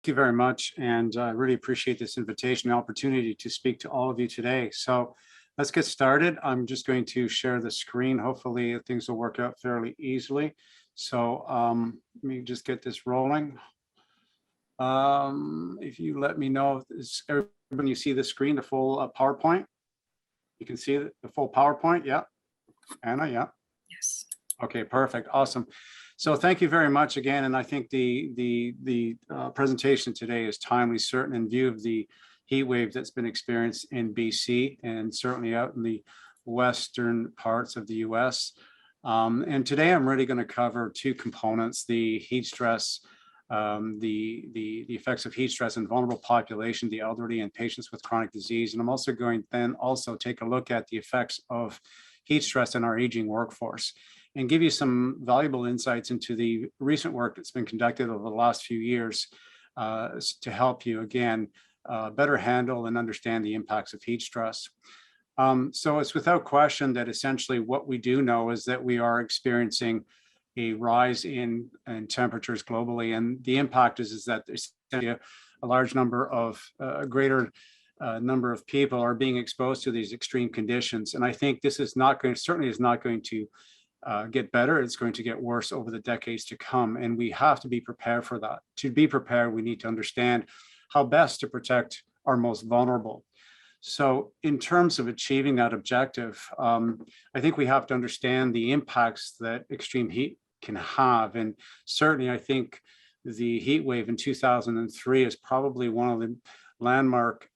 Thank you very much, and I really appreciate this invitation and opportunity to speak to all of you today. So let's get started. I'm just going to share the screen. Hopefully things will work out fairly easily. So let me just get this rolling. If you let me know if everyone, you see the screen, the full PowerPoint. You can see the full PowerPoint. Yeah, Anna. Yeah. Yes. Okay, perfect. Awesome. So thank you very much again. And I think the presentation today is timely, certain in view of the heat wave that's been experienced in BC and certainly out in the western parts of the US. And today I'm really going to cover two components: the heat stress, the effects of heat stress in vulnerable population, the elderly and patients with chronic disease. And I'm also going to then also take a look at the effects of heat stress in our aging workforce, and give you some valuable insights into the recent work that's been conducted over the last few years to help you, again, better handle and understand the impacts of heat stress. So it's without question that essentially what we do know is that we are experiencing a rise in temperatures globally. And the impact is that there's a large number of, greater number of people are being exposed to these extreme conditions. And I think this is not going, certainly is not going to get better. It's going to get worse over the decades to come. And we have to be prepared for that. To be prepared, we need to understand how best to protect our most vulnerable. So in terms of achieving that objective, I think we have to understand the impacts that extreme heat can have. And certainly, I think the heat wave in 2003 is probably one of the landmark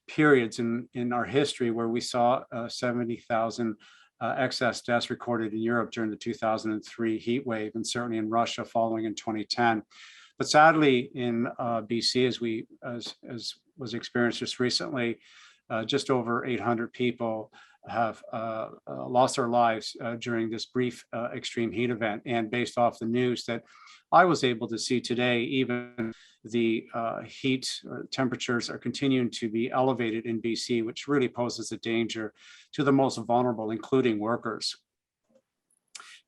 periods in our history where we saw 70,000 excess deaths recorded in Europe during the 2003 heat wave, and certainly in Russia following in 2010. But sadly, in BC, as was experienced just recently, just over 800 people have lost their lives during this brief extreme heat event. And based off the news that I was able to see today, even the heat temperatures are continuing to be elevated in BC, which really poses a danger to the most vulnerable, including workers.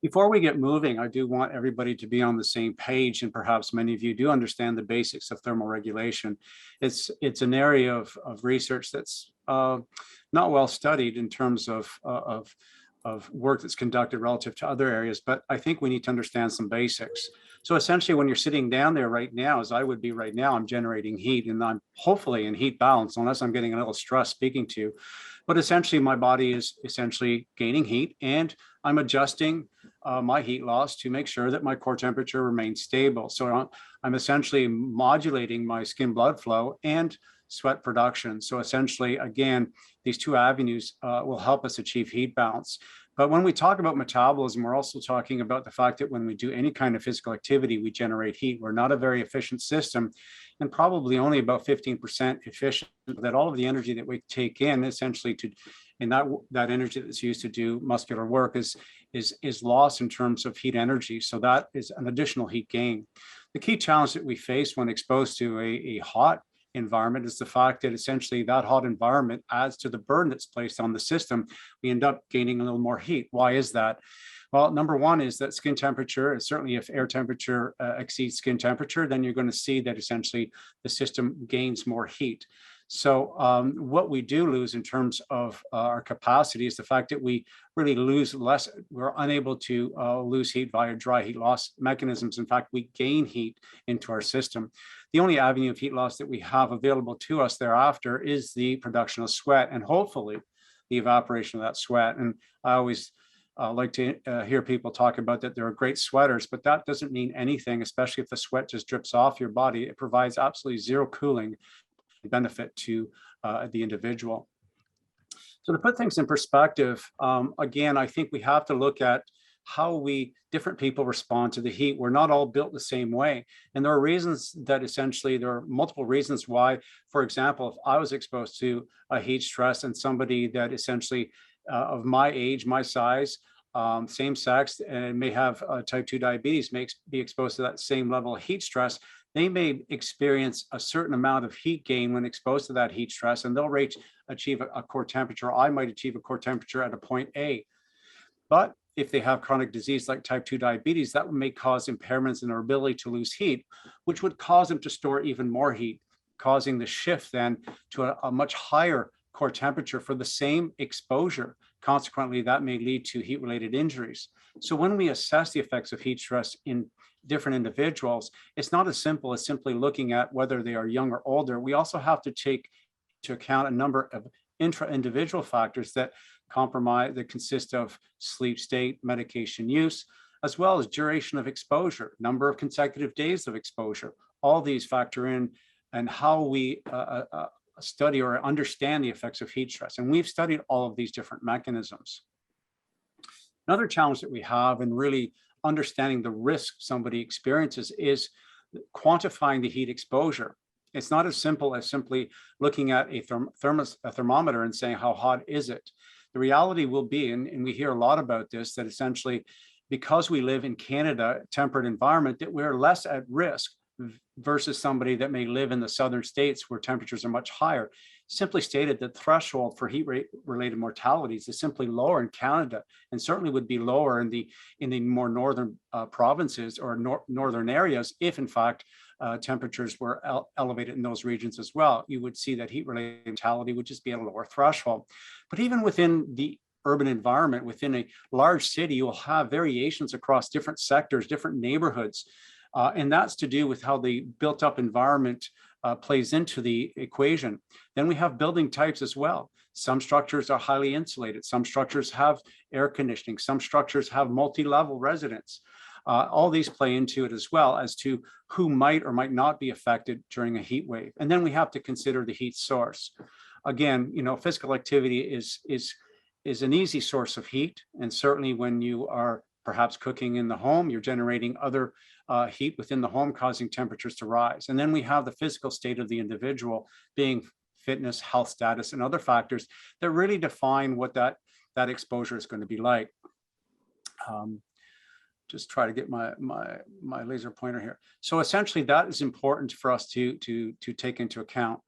Before we get moving, I do want everybody to be on the same page, and perhaps many of you do understand the basics of thermal regulation. It's an area of research that's not well studied in terms of work that's conducted relative to other areas, but I think we need to understand some basics. So essentially, when you're sitting down there right now, as I would be right now, I'm generating heat, and I'm hopefully in heat balance, unless I'm getting a little stress speaking to you. But essentially, my body is essentially gaining heat, and I'm adjusting my heat loss to make sure that my core temperature remains stable. So I'm essentially modulating my skin blood flow and sweat production. So essentially, again, these two avenues will help us achieve heat balance. But when we talk about metabolism, we're also talking about the fact that when we do any kind of physical activity, we generate heat. We're not a very efficient system, and probably only about 15% efficient. That all of the energy that we take in, essentially, that energy that's used to do muscular work is lost in terms of heat energy. So that is an additional heat gain. The key challenge that we face when exposed to a hot environment is the fact that essentially that hot environment adds to the burden that's placed on the system. We end up gaining a little more heat. Why is that? Well, number one is that skin temperature, certainly if air temperature exceeds skin temperature, then you're going to see that essentially the system gains more heat. So what we do lose in terms of our capacity is the fact that we really lose less. We're unable to lose heat via dry heat loss mechanisms. In fact, we gain heat into our system. The only avenue of heat loss that we have available to us thereafter is the production of sweat, and hopefully the evaporation of that sweat. And I always like to hear people talk about that they're great sweaters, but that doesn't mean anything, especially if the sweat just drips off your body. It provides absolutely zero cooling benefit to the individual. So to put things in perspective, again, I think we have to look at how different people respond to the heat. We're not all built the same way. And there are reasons that essentially, there are multiple reasons why. For example, if I was exposed to a heat stress and somebody that essentially of my age, my size, same sex, and may have type 2 diabetes, may be exposed to that same level of heat stress, they may experience a certain amount of heat gain when exposed to that heat stress, and they'll achieve a core temperature. I might achieve a core temperature at a point A. But if they have chronic disease like type 2 diabetes, that may cause impairments in their ability to lose heat, which would cause them to store even more heat, causing the shift then to a much higher core temperature for the same exposure. Consequently, that may lead to heat-related injuries. So when we assess the effects of heat stress in different individuals, it's not as simple as simply looking at whether they are young or older. We also have to take into account a number of intra-individual factors that consist of sleep state, medication use, as well as duration of exposure, number of consecutive days of exposure. All these factor in and how we study or understand the effects of heat stress. And we've studied all of these different mechanisms. Another challenge that we have in really understanding the risk somebody experiences is quantifying the heat exposure. It's not as simple as simply looking at a thermometer and saying, how hot is it? The reality will be, and we hear a lot about this, that essentially because we live in Canada, temperate environment, that we're less at risk versus somebody that may live in the southern states where temperatures are much higher. Simply stated, the threshold for heat related mortalities is simply lower in Canada, and certainly would be lower in the more northern provinces or northern areas if in fact temperatures were elevated in those regions as well. You would see that heat related mortality would just be at a lower threshold. But even within the urban environment, within a large city, you'll have variations across different sectors, different neighborhoods. And that's to do with how the built up environment plays into the equation. Then we have building types as well. Some structures are highly insulated. Some structures have air conditioning. Some structures have multi-level residence. All these play into it as well as to who might or might not be affected during a heat wave. And then we have to consider the heat source. Again, physical activity is an easy source of heat. And certainly when you are perhaps cooking in the home, you're generating other heat within the home, causing temperatures to rise. And then we have the physical state of the individual, being fitness, health status, and other factors that really define what that exposure is going to be like. Just try to get my laser pointer here. So essentially that is important for us to take into account.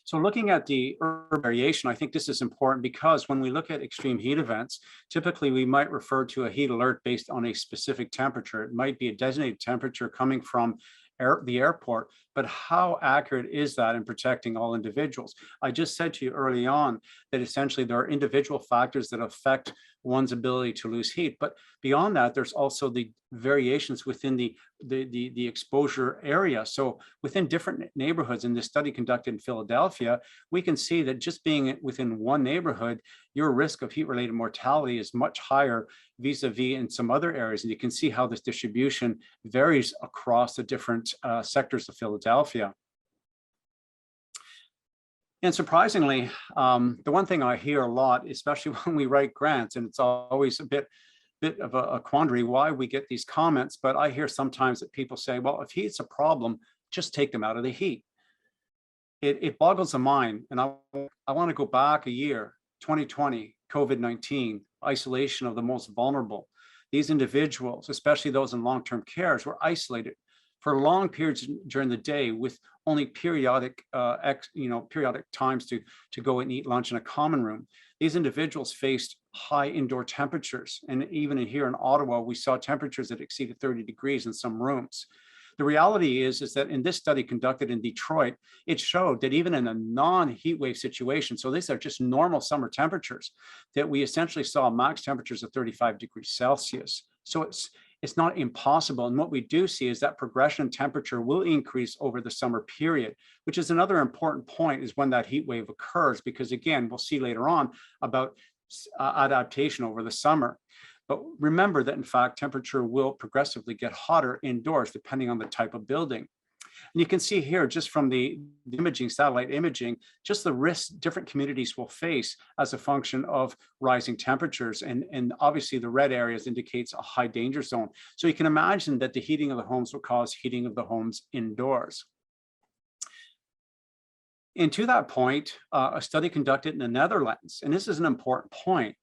So looking at the urban variation, I think this is important because when we look at extreme heat events, typically we might refer to a heat alert based on a specific temperature. It might be a designated temperature coming from the airport, but how accurate is that in protecting all individuals? I just said to you early on that essentially there are individual factors that affect one's ability to lose heat, but beyond that, there's also the variations within the exposure area. So within different neighborhoods, in this study conducted in Philadelphia, we can see that just being within one neighborhood, your risk of heat-related mortality is much higher vis-a-vis in some other areas. And you can see how this distribution varies across the different sectors of Philadelphia. And surprisingly, the one thing I hear a lot, especially when we write grants, and it's always a bit of a quandary why we get these comments, but I hear sometimes that people say, well, if heat's a problem, just take them out of the heat. It boggles the mind. And I want to go back a year, 2020, COVID-19, isolation of the most vulnerable. These individuals, especially those in long-term cares, were isolated for long periods during the day with only periodic times to go and eat lunch in a common room. These individuals faced high indoor temperatures. And even here in Ottawa, we saw temperatures that exceeded 30 degrees in some rooms. The reality is that in this study conducted in Detroit, it showed that even in a non-heat wave situation, so these are just normal summer temperatures, that we essentially saw max temperatures of 35 degrees Celsius. So it's not impossible. And what we do see is that progression in temperature will increase over the summer period, which is another important point is when that heat wave occurs, because again, we'll see later on about adaptation over the summer. But remember that in fact, temperature will progressively get hotter indoors, depending on the type of building. And you can see here, just from the imaging, satellite imaging, just the risks different communities will face as a function of rising temperatures. And obviously the red areas indicates a high danger zone. So you can imagine that the heating of the homes will cause heating of the homes indoors. And to that point, a study conducted in the Netherlands, and this is an important point.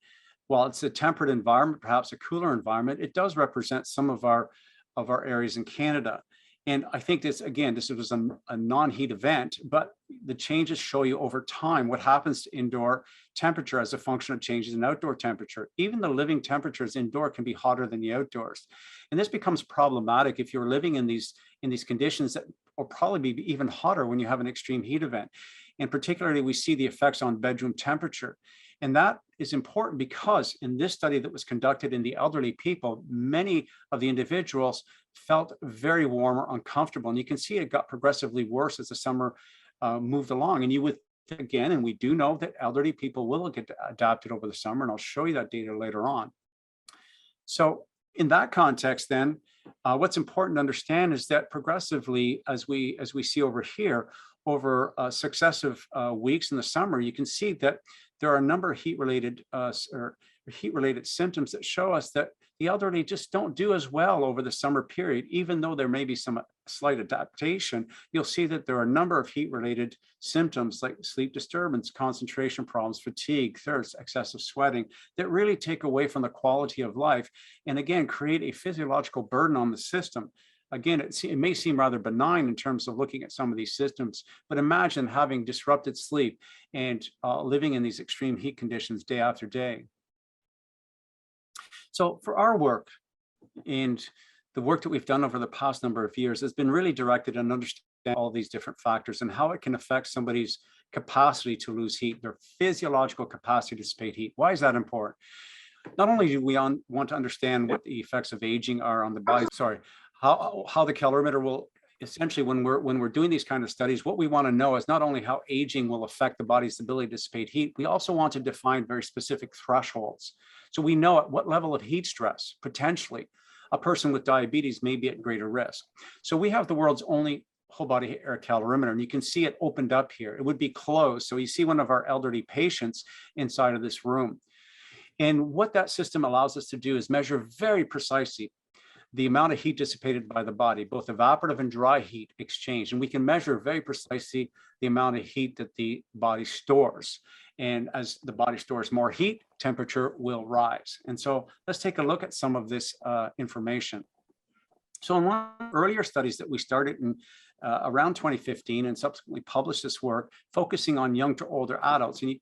While it's a temperate environment, perhaps a cooler environment, it does represent some of our areas in Canada. And I think this, again, this was a non-heat event, but the changes show you over time what happens to indoor temperature as a function of changes in outdoor temperature. Even the living temperatures indoor can be hotter than the outdoors. And this becomes problematic if you're living in these conditions that will probably be even hotter when you have an extreme heat event. And particularly, we see the effects on bedroom temperature. And that is important because in this study that was conducted in the elderly people, many of the individuals felt very warm or uncomfortable. And you can see it got progressively worse as the summer moved along. And you would, again, and we do know that elderly people will get adapted over the summer, and I'll show you that data later on. So in that context, then, what's important to understand is that progressively, as we see over here, over successive weeks in the summer, you can see that there are a number of heat-related symptoms that show us that the elderly just don't do as well over the summer period. Even though there may be some slight adaptation, you'll see that there are a number of heat-related symptoms like sleep disturbance, concentration problems, fatigue, thirst, excessive sweating, that really take away from the quality of life and, again, create a physiological burden on the system. Again, it may seem rather benign in terms of looking at some of these systems, but imagine having disrupted sleep and living in these extreme heat conditions day after day. So for our work, and the work that we've done over the past number of years has been really directed on understanding all these different factors and how it can affect somebody's capacity to lose heat, their physiological capacity to dissipate heat. Why is that important? Not only do we want to understand what the effects of aging are on the body, how the calorimeter will essentially, when we're doing these kind of studies, what we want to know is not only how aging will affect the body's ability to dissipate heat, we also want to define very specific thresholds. So we know at what level of heat stress, potentially, a person with diabetes may be at greater risk. So we have the world's only whole body air calorimeter, and you can see it opened up here. It would be closed. So you see one of our elderly patients inside of this room. And what that system allows us to do is measure very precisely the amount of heat dissipated by the body, both evaporative and dry heat exchange. And we can measure very precisely the amount of heat that the body stores. And as the body stores more heat, temperature will rise. And so let's take a look at some of this information. So in one of the earlier studies that we started in around 2015 and subsequently published this work, focusing on young to older adults, and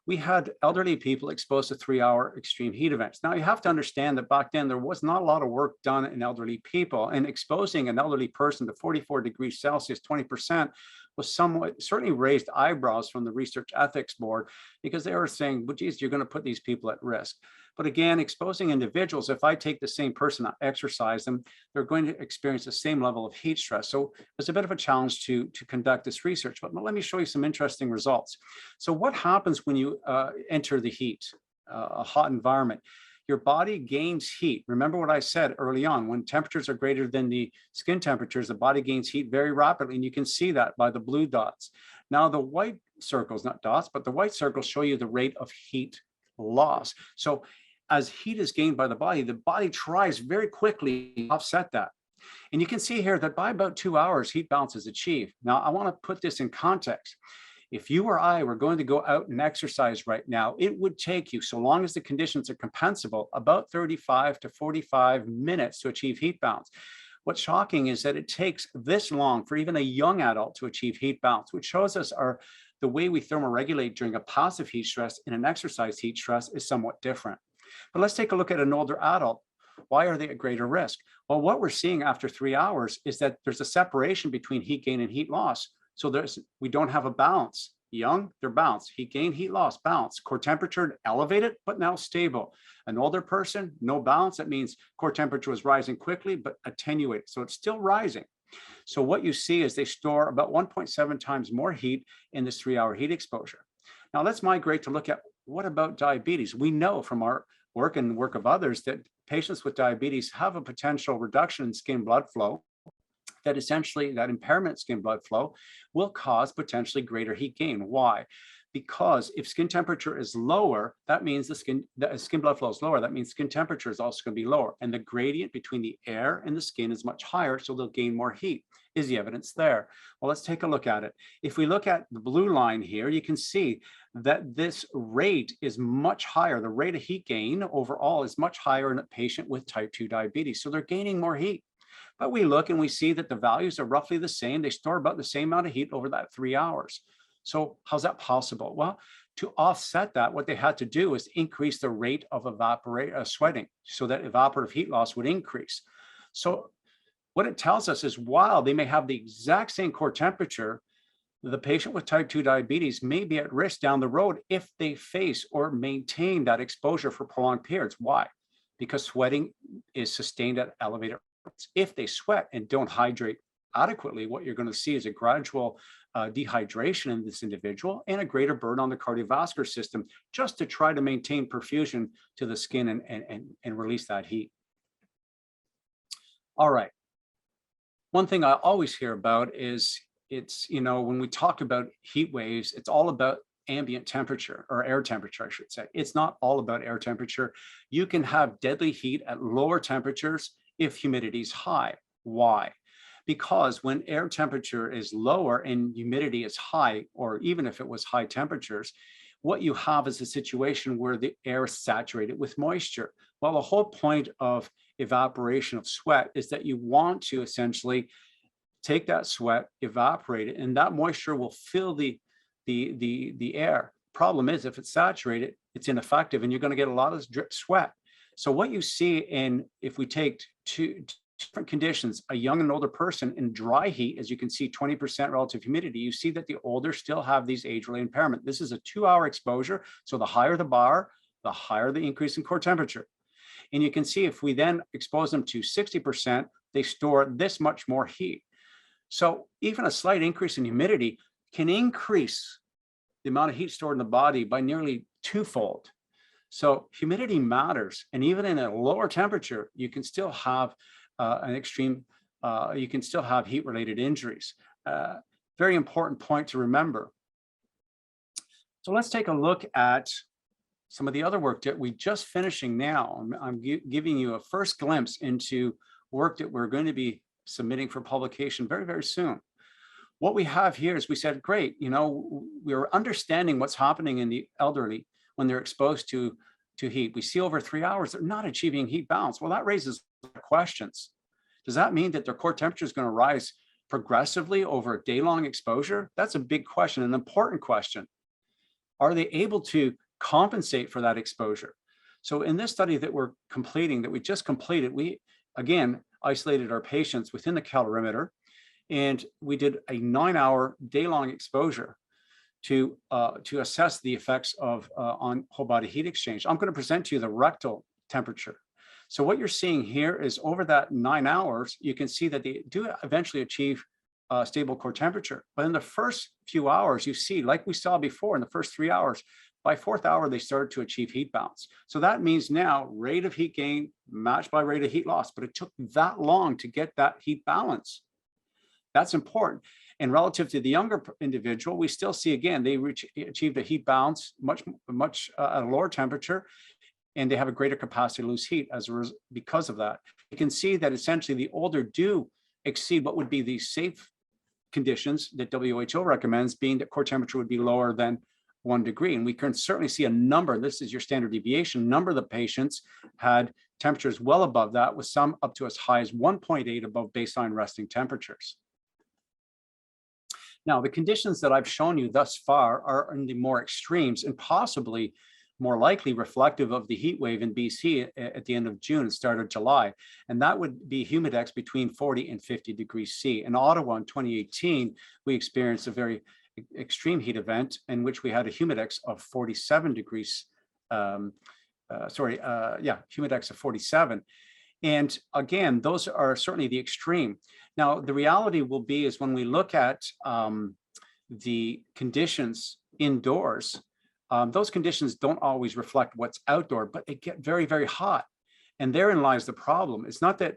we had elderly people exposed to 3-hour extreme heat events. Now, you have to understand that back then there was not a lot of work done in elderly people, and exposing an elderly person to 44 degrees Celsius, 20%, was somewhat certainly raised eyebrows from the Research Ethics Board, because they were saying, well, geez, you're going to put these people at risk. But again, exposing individuals, if I take the same person, I exercise them, they're going to experience the same level of heat stress. So it's a bit of a challenge to conduct this research, but let me show you some interesting results. So what happens when you enter the heat, a hot environment? Your body gains heat. Remember what I said early on, when temperatures are greater than the skin temperatures, the body gains heat very rapidly, and you can see that by the blue dots. Now the white circles, not dots, but the white circles show you the rate of heat loss. So as heat is gained by the body tries very quickly to offset that. And you can see here that by about 2 hours, heat balance is achieved. Now, I want to put this in context. If you or I were going to go out and exercise right now, it would take you, so long as the conditions are compensable, about 35 to 45 minutes to achieve heat balance. What's shocking is that it takes this long for even a young adult to achieve heat balance, which shows us the way we thermoregulate during a passive heat stress and an exercise heat stress is somewhat different. But let's take a look at an older adult. Why are they at greater risk? Well, what we're seeing after 3 hours is that there's a separation between heat gain and heat loss. So we don't have a balance. Young, they're balanced. Heat gain, heat loss, balance. Core temperature elevated, but now stable. An older person, no balance. That means core temperature was rising quickly, but attenuated. So it's still rising. So what you see is they store about 1.7 times more heat in this 3-hour heat exposure. Now let's migrate to look at what about diabetes? We know from our work and the work of others that patients with diabetes have a potential reduction in skin blood flow, that essentially that impairment skin blood flow will cause potentially greater heat gain. Why? Because if skin temperature is lower, that means the skin blood flow is lower. That means skin temperature is also going to be lower. And the gradient between the air and the skin is much higher, so they'll gain more heat. Is the evidence there? Well, let's take a look at it. If we look at the blue line here, you can see that this rate is much higher. The rate of heat gain overall is much higher in a patient with type 2 diabetes. So they're gaining more heat. But we look and we see that the values are roughly the same. They store about the same amount of heat over that 3 hours. So how's that possible? Well, to offset that, what they had to do is increase the rate of sweating so that evaporative heat loss would increase. So what it tells us is while they may have the exact same core temperature, the patient with type 2 diabetes may be at risk down the road if they face or maintain that exposure for prolonged periods. Why? Because sweating is sustained at elevated rates. If they sweat and don't hydrate adequately, what you're going to see is a gradual dehydration in this individual and a greater burden on the cardiovascular system just to try to maintain perfusion to the skin and release that heat. All right. One thing I always hear about is when we talk about heat waves, it's all about ambient temperature or air temperature, I should say. It's not all about air temperature. You can have deadly heat at lower temperatures if humidity is high. Why? Because when air temperature is lower and humidity is high, or even if it was high temperatures, what you have is a situation where the air is saturated with moisture. Well, the whole point of evaporation of sweat is that you want to essentially take that sweat, evaporate it, and that moisture will fill the air. Problem is, if it's saturated, it's ineffective, and you're going to get a lot of drip sweat. So what you see if we take two different conditions, a young and older person in dry heat, as you can see, 20% relative humidity, you see that the older still have these age-related impairment. This is a 2-hour exposure. So the higher the bar, the higher the increase in core temperature. And you can see if we then expose them to 60%, they store this much more heat. So even a slight increase in humidity can increase the amount of heat stored in the body by nearly twofold. So humidity matters. And even in a lower temperature, you can still have you can still have heat-related injuries. Very important point to remember. So let's take a look at some of the other work that we're just finishing now. I'm giving you a first glimpse into work that we're going to be submitting for publication very, very soon. What we have here is we said, great, we're understanding what's happening in the elderly when they're exposed to heat. We see over 3 hours, they're not achieving heat balance. Well, that raises questions. Does that mean that their core temperature is going to rise progressively over a day-long exposure? That's a big question, an important question. Are they able to compensate for that exposure? So in this study that we're completing, that we just completed, we, again, isolated our patients within the calorimeter, and we did a 9-hour day-long exposure to assess the effects of on whole body heat exchange. I'm going to present to you the rectal temperature. So what you're seeing here is over that 9 hours, you can see that they do eventually achieve stable core temperature. But in the first few hours, you see, like we saw before in the first 3 hours, by 4th hour, they started to achieve heat balance. So that means now rate of heat gain matched by rate of heat loss, but it took that long to get that heat balance. That's important. And relative to the younger individual, we still see, again, they achieved a heat balance much at a lower temperature, and they have a greater capacity to lose heat because of that. You can see that essentially the older do exceed what would be the safe conditions that WHO recommends, being that core temperature would be lower than 1 degree. And we can certainly see a number, this is your standard deviation, number of the patients had temperatures well above that, with some up to as high as 1.8 above baseline resting temperatures. Now, the conditions that I've shown you thus far are in the more extremes and possibly more likely reflective of the heat wave in BC at the end of June and start of July. And that would be humidex between 40 and 50 degrees C. In Ottawa in 2018, we experienced a very extreme heat event in which we had a humidex of 47 degrees, humidex of 47. And again, those are certainly the extreme. Now, the reality will be is when we look at the conditions indoors, those conditions don't always reflect what's outdoor, but they get very, very hot. And therein lies the problem. It's not that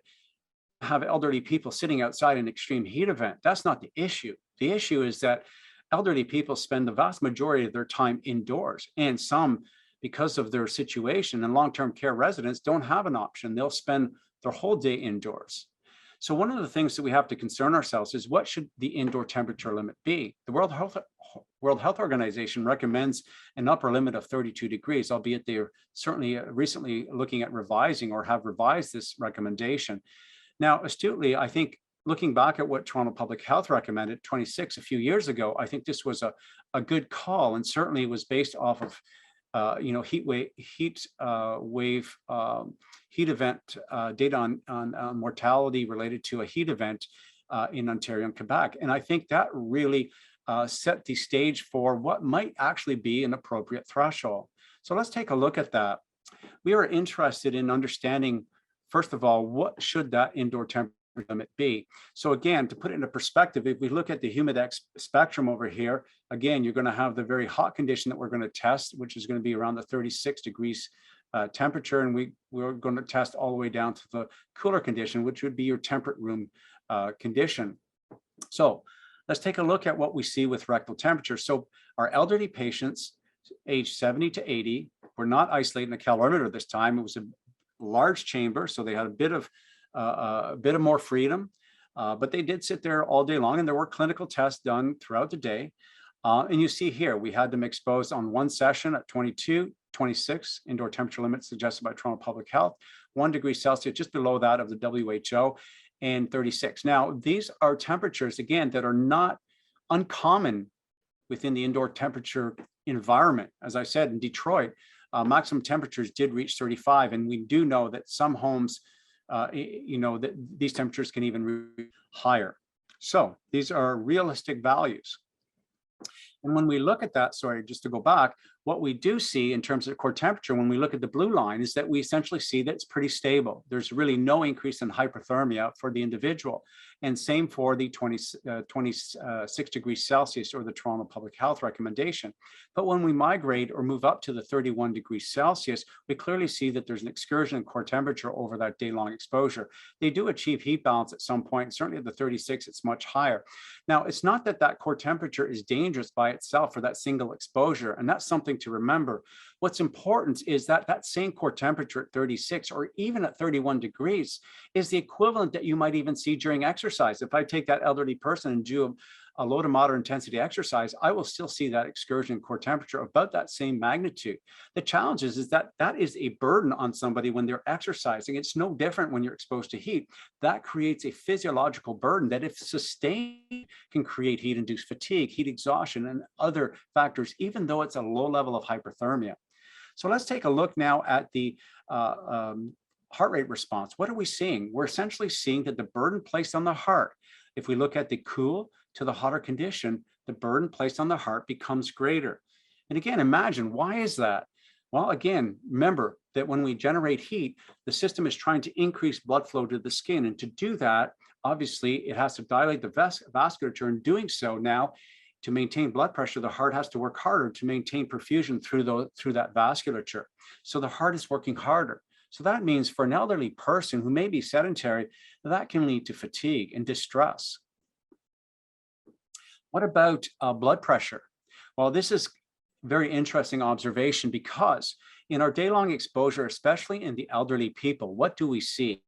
have elderly people sitting outside an extreme heat event. That's not the issue. The issue is that elderly people spend the vast majority of their time indoors, and some, because of their situation, and long-term care residents don't have an option. They'll spend their whole day indoors. So one of the things that we have to concern ourselves is, what should the indoor temperature limit be? The World Health Organization recommends an upper limit of 32 degrees, albeit they're certainly recently looking at revising or have revised this recommendation. Now, astutely, I think looking back at what Toronto Public Health recommended 26 a few years ago, I think this was a good call, and certainly was based off of heat event data on mortality related to a heat event in Ontario and Quebec. And I think that really set the stage for what might actually be an appropriate threshold. So let's take a look at that. We are interested in understanding, first of all, what should that indoor temperature limit be? So again, to put it into perspective, if we look at the Humidex spectrum over here, again, you're going to have the very hot condition that we're going to test, which is going to be around the 36 degrees temperature, and we're going to test all the way down to the cooler condition, which would be your temperate room condition. So let's take a look at what we see with rectal temperature. So our elderly patients age 70 to 80 were not isolated in a calorimeter this time. It was a large chamber, so they had a bit of more freedom, but they did sit there all day long, and there were clinical tests done throughout the day. And you see here, we had them exposed on one session at 22, 26 indoor temperature limits suggested by Toronto Public Health, 1 degree Celsius, just below that of the WHO, and 36. Now, these are temperatures, again, that are not uncommon within the indoor temperature environment. As I said, in Detroit, maximum temperatures did reach 35, and we do know that some homes, that these temperatures can even reach higher. So these are realistic values. And when we look at that, sorry, just to go back, what we do see in terms of core temperature, when we look at the blue line, is that we essentially see that it's pretty stable. There's really no increase in hyperthermia for the individual. And same for the 26 degrees Celsius or the Toronto Public Health recommendation. But when we migrate or move up to the 31 degrees Celsius, we clearly see that there's an excursion in core temperature over that day-long exposure. They do achieve heat balance at some point. Certainly at the 36, it's much higher. Now, it's not that that core temperature is dangerous by itself for that single exposure, and that's something to remember. What's important is that that same core temperature at 36 or even at 31 degrees is the equivalent that you might even see during exercise. If I take that elderly person and do a low to moderate intensity exercise, I will still see that excursion in core temperature about that same magnitude. The challenge is that that is a burden on somebody when they're exercising. It's no different when you're exposed to heat. That creates a physiological burden that, if sustained, can create heat-induced fatigue, heat exhaustion, and other factors, even though it's a low level of hyperthermia. So let's take a look now at the heart rate response. What are we seeing? We're essentially seeing that the burden placed on the heart, if we look at the cool to the hotter condition, the burden placed on the heart becomes greater. And again, imagine, why is that? Well, again, remember that when we generate heat, the system is trying to increase blood flow to the skin. And to do that, obviously, it has to dilate the vasculature. In doing so now, to maintain blood pressure, the heart has to work harder to maintain perfusion through that vasculature. So the heart is working harder. So that means for an elderly person who may be sedentary, that can lead to fatigue and distress. What about blood pressure? Well, this is a very interesting observation, because in our day-long exposure, especially in the elderly people, what do we see?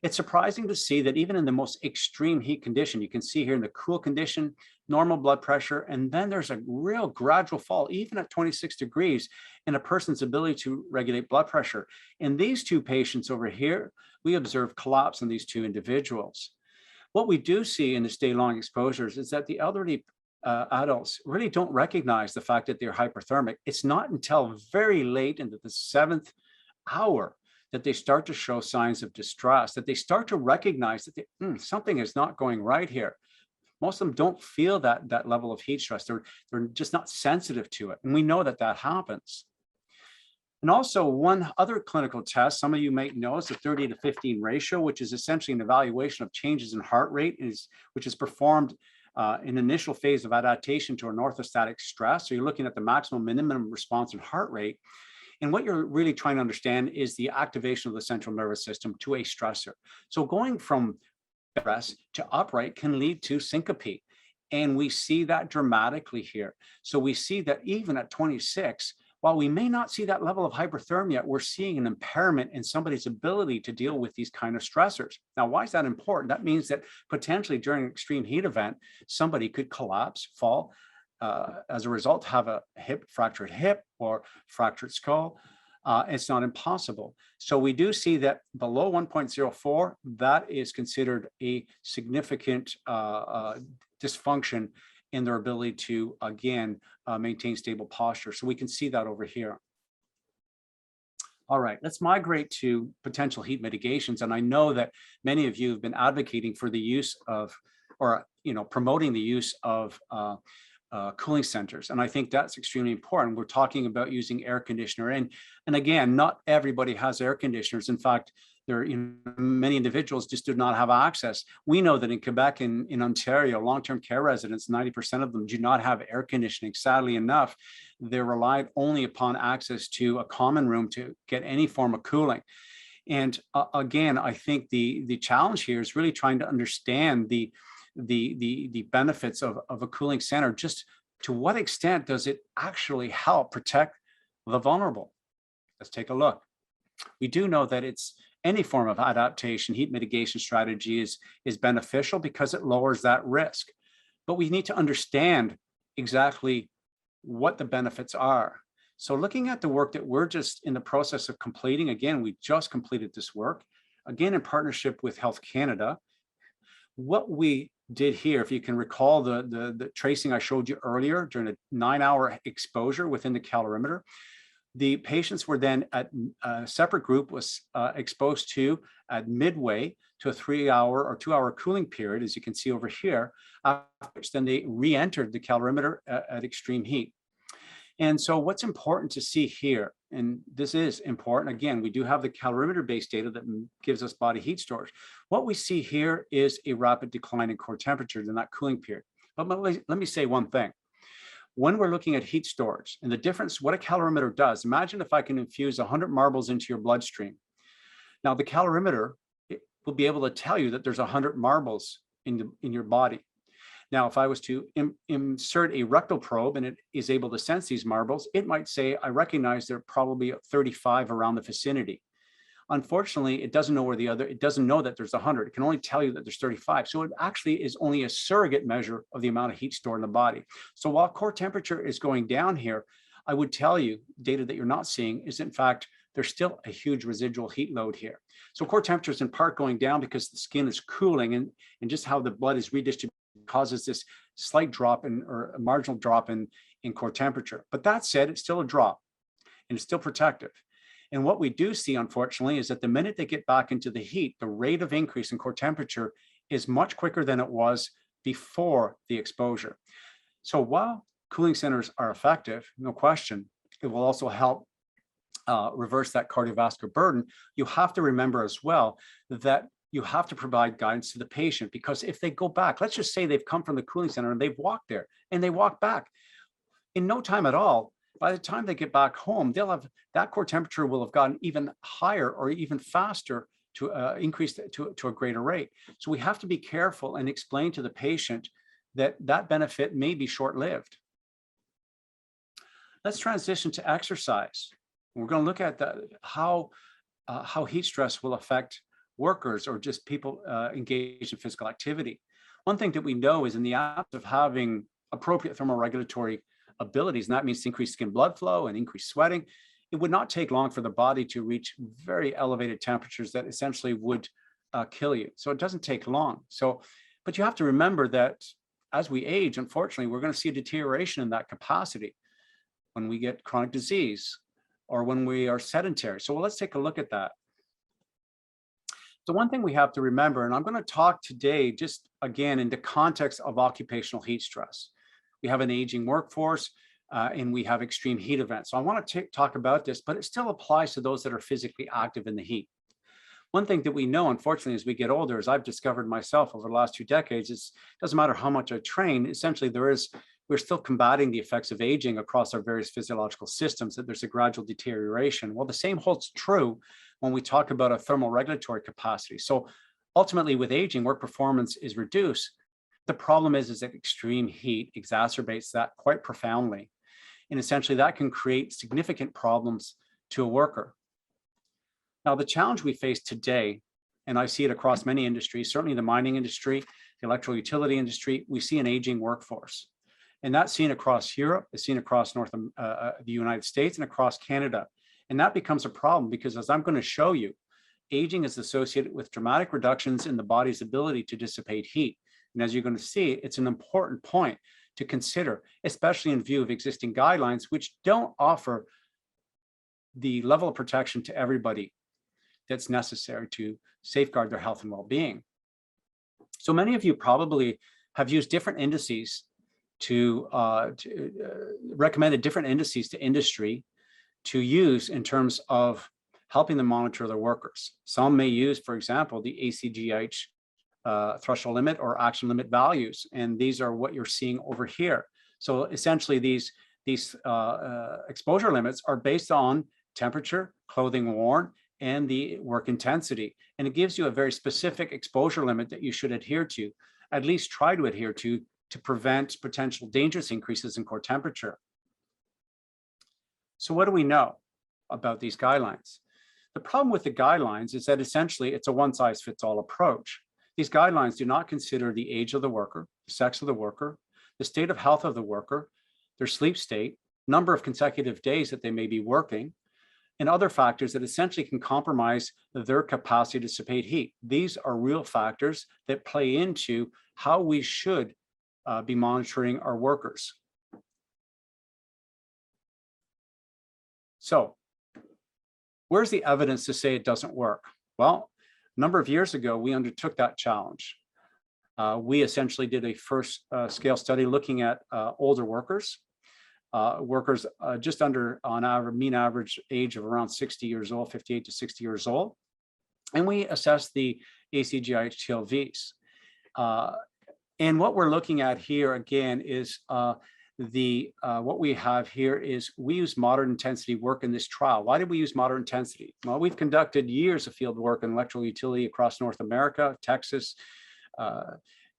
It's surprising to see that even in the most extreme heat condition, you can see here in the cool condition, normal blood pressure, and then there's a real gradual fall, even at 26 degrees, in a person's ability to regulate blood pressure. In these two patients over here, we observe collapse in these two individuals. What we do see in this day-long exposures is that the elderly adults really don't recognize the fact that they're hyperthermic. It's not until very late into the 7th hour that they start to show signs of distress, that they start to recognize that something is not going right here. Most of them don't feel that level of heat stress. They're just not sensitive to it. And we know that that happens. And also, one other clinical test, some of you might know, is the 30 to 15 ratio, which is essentially an evaluation of changes in heart rate, which is performed in the initial phase of adaptation to an orthostatic stress. So you're looking at the maximum minimum response in heart rate. And what you're really trying to understand is the activation of the central nervous system to a stressor. So going from stress to upright can lead to syncope. And we see that dramatically here. So we see that even at 26, while we may not see that level of hyperthermia, we're seeing an impairment in somebody's ability to deal with these kind of stressors. Now, why is that important? That means that potentially during an extreme heat event, somebody could collapse, fall, as a result, have a fractured hip or fractured skull. It's not impossible. So we do see that below 1.04, that is considered a significant dysfunction in their ability to, again, maintain stable posture. So we can see that over here. All right, let's migrate to potential heat mitigations. And I know that many of you have been advocating for the use of, or promoting the use of cooling centers. And I think that's extremely important. We're talking about using air conditioner. And again, not everybody has air conditioners. In fact, many individuals just do not have access. We know that in Quebec and in Ontario, long-term care residents, 90% of them do not have air conditioning. Sadly enough, they're relied only upon access to a common room to get any form of cooling. And again, I think the challenge here is really trying to understand the benefits of a cooling center. Just to what extent does it actually help protect the vulnerable? Let's take a look. We do know that any form of adaptation, heat mitigation strategy is beneficial because it lowers that risk. But we need to understand exactly what the benefits are. So looking at the work that we're just in the process of completing, again, we just completed this work, again, in partnership with Health Canada. What we did here, if you can recall the tracing I showed you earlier during a 9-hour exposure within the calorimeter, the patients were then at a separate group was exposed to at midway to a 3-hour or 2-hour cooling period, as you can see over here, after which then they re-entered the calorimeter at extreme heat. And so what's important to see here, and this is important, again, we do have the calorimeter-based data that gives us body heat storage. What we see here is a rapid decline in core temperature in that cooling period. But let me say one thing. When we're looking at heat storage and the difference, what a calorimeter does, imagine if I can infuse 100 marbles into your bloodstream. Now the calorimeter will be able to tell you that there's 100 marbles in your body. Now, if I was to insert a rectal probe and it is able to sense these marbles, it might say, I recognize there are probably 35 around the vicinity. Unfortunately, it doesn't know it doesn't know that there's 100. It can only tell you that there's 35. So it actually is only a surrogate measure of the amount of heat stored in the body. So while core temperature is going down here, I would tell you data that you're not seeing is in fact, there's still a huge residual heat load here. So core temperature is in part going down because the skin is cooling and just how the blood is redistributed causes this slight drop or a marginal drop in core temperature. But that said, it's still a drop and it's still protective. And what we do see, unfortunately, is that the minute they get back into the heat, the rate of increase in core temperature is much quicker than it was before the exposure. So while cooling centers are effective, no question, it will also help reverse that cardiovascular burden. You have to remember as well that you have to provide guidance to the patient, because if they go back, let's just say they've come from the cooling center and they've walked there and they walk back in no time at all. By the time they get back home, they'll have that core temperature will have gotten even higher or even faster to increase to a greater rate. So we have to be careful and explain to the patient that that benefit may be short-lived. Let's transition to exercise. We're going to look at how heat stress will affect workers or just people engaged in physical activity. One thing that we know is in the absence of having appropriate thermoregulatory abilities, and that means increased skin blood flow and increased sweating, it would not take long for the body to reach very elevated temperatures that essentially would kill you. So it doesn't take long. But you have to remember that as we age, unfortunately, we're going to see a deterioration in that capacity when we get chronic disease or when we are sedentary. So let's take a look at that. So one thing we have to remember, and I'm going to talk today just again in the context of occupational heat stress. We have an aging workforce and we have extreme heat events. So I want to talk about this, but it still applies to those that are physically active in the heat. One thing that we know, unfortunately, as we get older, as I've discovered myself over the last 2 decades, it doesn't matter how much I train, essentially we're still combating the effects of aging across our various physiological systems, that there's a gradual deterioration. Well, the same holds true when we talk about a thermoregulatory capacity. So ultimately with aging, work performance is reduced. The problem is that extreme heat exacerbates that quite profoundly. And essentially that can create significant problems to a worker. Now, the challenge we face today, and I see it across many industries, certainly the mining industry, the electrical utility industry, we see an aging workforce. And that's seen across Europe, it's seen across the United States and across Canada. And that becomes a problem because, as I'm going to show you, aging is associated with dramatic reductions in the body's ability to dissipate heat. And as you're going to see, it's an important point to consider, especially in view of existing guidelines, which don't offer the level of protection to everybody that's necessary to safeguard their health and well-being. So many of you probably have used different indices recommended different indices to industry to use in terms of helping them monitor their workers. Some may use, for example, the ACGH threshold limit or action limit values, and these are what you're seeing over here. So essentially, these exposure limits are based on temperature, clothing worn, and the work intensity. And it gives you a very specific exposure limit that you should adhere to, at least try to adhere to prevent potential dangerous increases in core temperature. So what do we know about these guidelines? The problem with the guidelines is that essentially it's a one-size-fits-all approach. These guidelines do not consider the age of the worker, the sex of the worker, the state of health of the worker, their sleep state, number of consecutive days that they may be working, and other factors that essentially can compromise their capacity to dissipate heat. These are real factors that play into how we should be monitoring our workers. So, where's the evidence to say it doesn't work? Well, a number of years ago, we undertook that challenge. We essentially did a first scale study looking at older workers, just under, on average, mean average age of around 60 years old, 58 to 60 years old. And we assessed the ACGI TLVs. And what we're looking at here again is what we have here is we use moderate intensity work in this trial. Why did we use moderate intensity? Well, we've conducted years of field work in electrical utility across North America, Texas,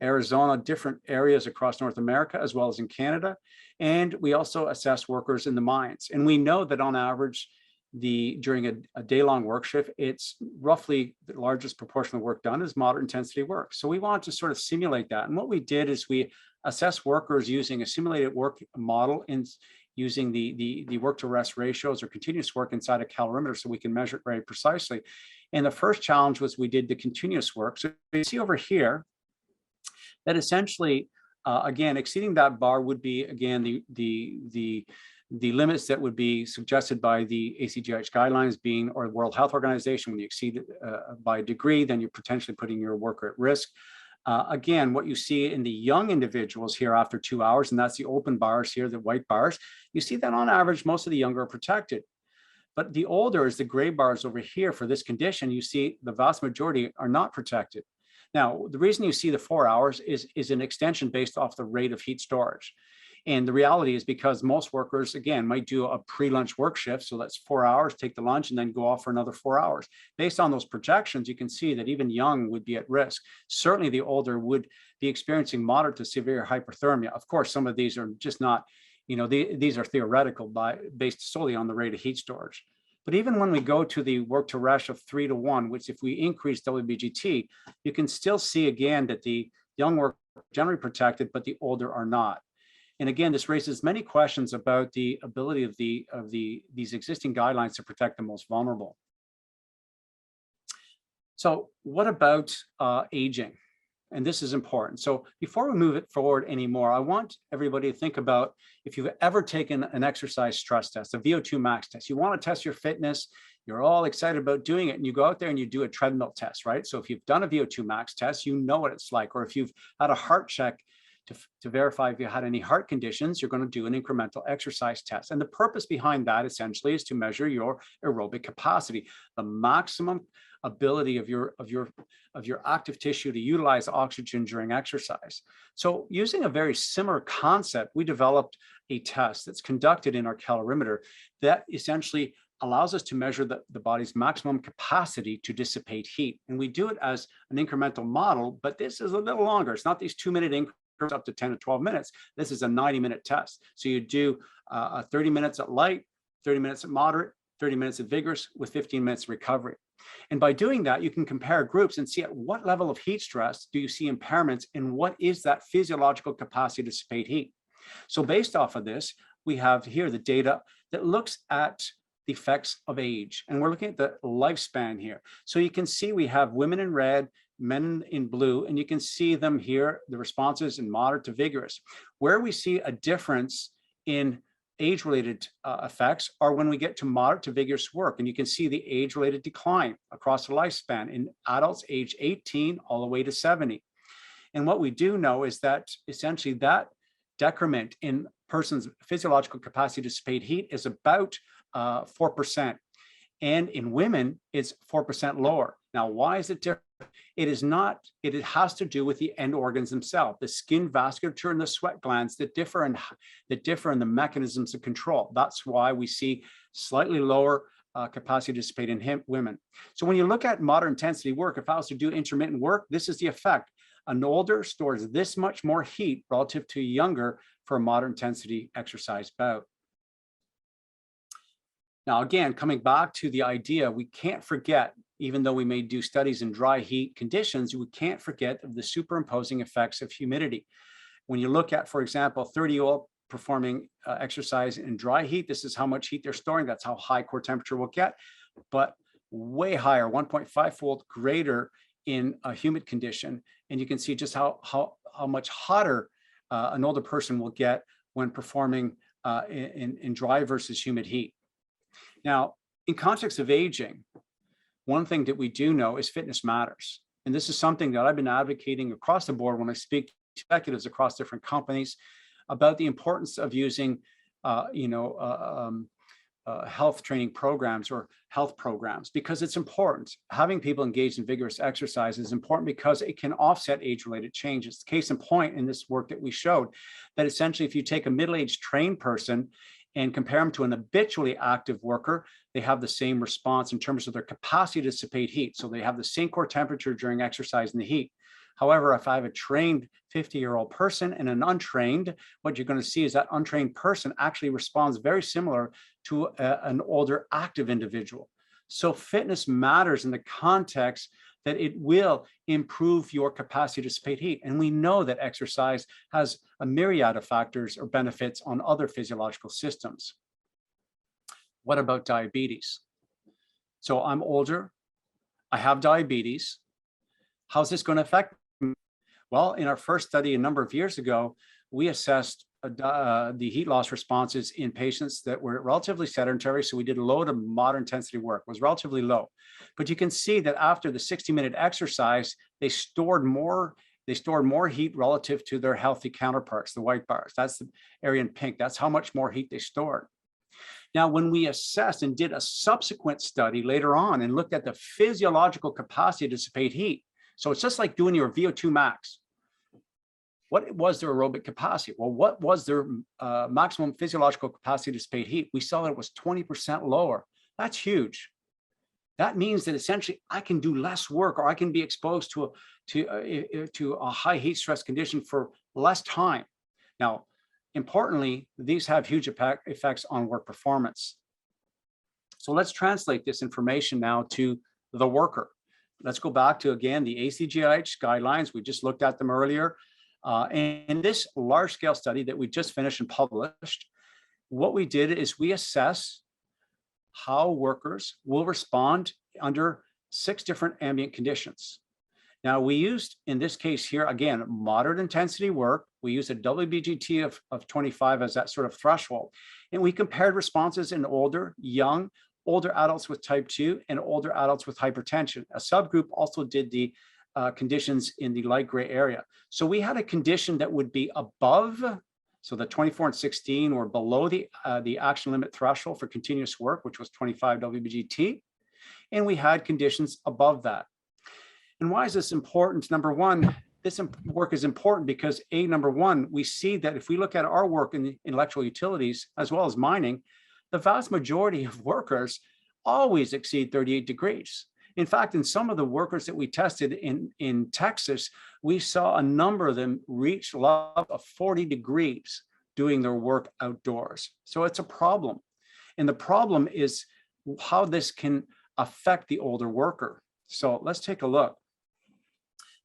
Arizona, different areas across North America, as well as in Canada. And we also assess workers in the mines. And we know that on average, during a day-long work shift, it's roughly the largest proportion of work done is moderate intensity work. So we wanted to sort of simulate that. And what we did is we assess workers using a simulated work model and using the work to rest ratios or continuous work inside a calorimeter so we can measure it very precisely. And the first challenge was we did the continuous work. So you see over here that essentially, again, exceeding that bar would be, again, the limits that would be suggested by the ACGH guidelines being, or the World Health Organization. When you exceed it by a degree, then you're potentially putting your worker at risk. Again, what you see in the young individuals here after 2 hours, and that's the open bars here, the white bars, you see that on average, most of the younger are protected. But the older, is the gray bars over here for this condition, you see the vast majority are not protected. Now, the reason you see the 4 hours is an extension based off the rate of heat storage. And the reality is because most workers, again, might do a pre-lunch work shift. So that's 4 hours, take the lunch, and then go off for another 4 hours. Based on those projections, you can see that even young would be at risk. Certainly the older would be experiencing moderate to severe hyperthermia. Of course, some of these are just not, these are theoretical based solely on the rate of heat storage. But even when we go to the work to rest of 3 to 1, which if we increase WBGT, you can still see again that the young work are generally protected, but the older are not. And again, this raises many questions about the ability of these existing guidelines to protect the most vulnerable. So what about aging? And this is important. So before we move it forward anymore, I want everybody to think about if you've ever taken an exercise stress test, a VO2 max test. You want to test your fitness, you're all excited about doing it, and you go out there and you do a treadmill test, right? So if you've done a VO2 max test, you know what it's like. Or if you've had a heart check to verify if you had any heart conditions, you're going to do an incremental exercise test. And the purpose behind that essentially is to measure your aerobic capacity, the maximum ability of your active tissue to utilize oxygen during exercise. So using a very similar concept, we developed a test that's conducted in our calorimeter that essentially allows us to measure the body's maximum capacity to dissipate heat. And we do it as an incremental model, but this is a little longer. It's not these 2-minute increments up to 10 to 12 minutes. This is a 90-minute test. So you do 30 minutes at light, 30 minutes at moderate, 30 minutes at vigorous with 15 minutes of recovery. And by doing that, you can compare groups and see at what level of heat stress do you see impairments and what is that physiological capacity to dissipate heat. So based off of this, we have here the data that looks at the effects of age. And we're looking at the lifespan here. So you can see we have women in red, men in blue, and you can see them here, the responses in moderate to vigorous. Where we see a difference in age-related effects are when we get to moderate to vigorous work, and you can see the age-related decline across the lifespan in adults age 18 all the way to 70. And what we do know is that essentially that decrement in person's physiological capacity to dissipate heat is about 4%. And in women, it's 4% lower. Now, why is it different? It is not, it has to do with the end organs themselves, the skin vasculature and the sweat glands that differ in the mechanisms of control. That's why we see slightly lower capacity to dissipate in women. So when you look at moderate intensity work, if I was to do intermittent work, this is the effect. An older stores this much more heat relative to younger for a moderate intensity exercise bout. Now, again, coming back to the idea, we can't forget, even though we may do studies in dry heat conditions, we can't forget the superimposing effects of humidity. When you look at, for example, 30-year-old performing exercise in dry heat, this is how much heat they're storing. That's how high core temperature will get, but way higher, 1.5-fold greater in a humid condition. And you can see just how much hotter an older person will get when performing in dry versus humid heat. Now, in context of aging, one thing that we do know is fitness matters. And this is something that I've been advocating across the board when I speak to executives across different companies about the importance of using, health training programs or health programs, because it's important. Having people engaged in vigorous exercise is important because it can offset age-related changes. Case in point in this work that we showed, that essentially if you take a middle-aged trained person and compare them to an habitually active worker, they have the same response in terms of their capacity to dissipate heat. So they have the same core temperature during exercise in the heat. However, if I have a trained 50-year-old person and an untrained, what you're going to see is that untrained person actually responds very similar to an older active individual. So fitness matters in the context that it will improve your capacity to dissipate heat. And we know that exercise has a myriad of factors or benefits on other physiological systems. What about diabetes? So I'm older, I have diabetes. How's this going to affect me? Well, in our first study a number of years ago, we assessed the heat loss responses in patients that were relatively sedentary. So we did low to moderate intensity work, it was relatively low. But you can see that after the 60-minute exercise, they stored more heat relative to their healthy counterparts, the white bars. That's the area in pink. That's how much more heat they stored. Now, when we assessed and did a subsequent study later on and looked at the physiological capacity to dissipate heat, so it's just like doing your VO2 max. What was their aerobic capacity? Well, what was their maximum physiological capacity to dissipate heat? We saw that it was 20% lower. That's huge. That means that essentially I can do less work, or I can be exposed to a high heat stress condition for less time. Now, importantly, these have huge effects on work performance. So let's translate this information now to the worker. Let's go back to, again, the ACGIH guidelines. We just looked at them earlier. And this large-scale study that we just finished and published, what we did is we assess how workers will respond under 6 different ambient conditions. Now, we used, in this case here, again, moderate intensity work. We used a WBGT of 25 as that sort of threshold. And we compared responses in older, young, older adults with type 2 and older adults with hypertension. A subgroup also did the conditions in the light gray area. So we had a condition that would be above, so the 24 and 16 were below the action limit threshold for continuous work, which was 25 WBGT. And we had conditions above that. And why is this important? Number one, this work is important because number one, we see that if we look at our work in electrical utilities, as well as mining, the vast majority of workers always exceed 38 degrees. In fact, in some of the workers that we tested in Texas, we saw a number of them reach levels of 40 degrees doing their work outdoors. So it's a problem. And the problem is how this can affect the older worker. So let's take a look.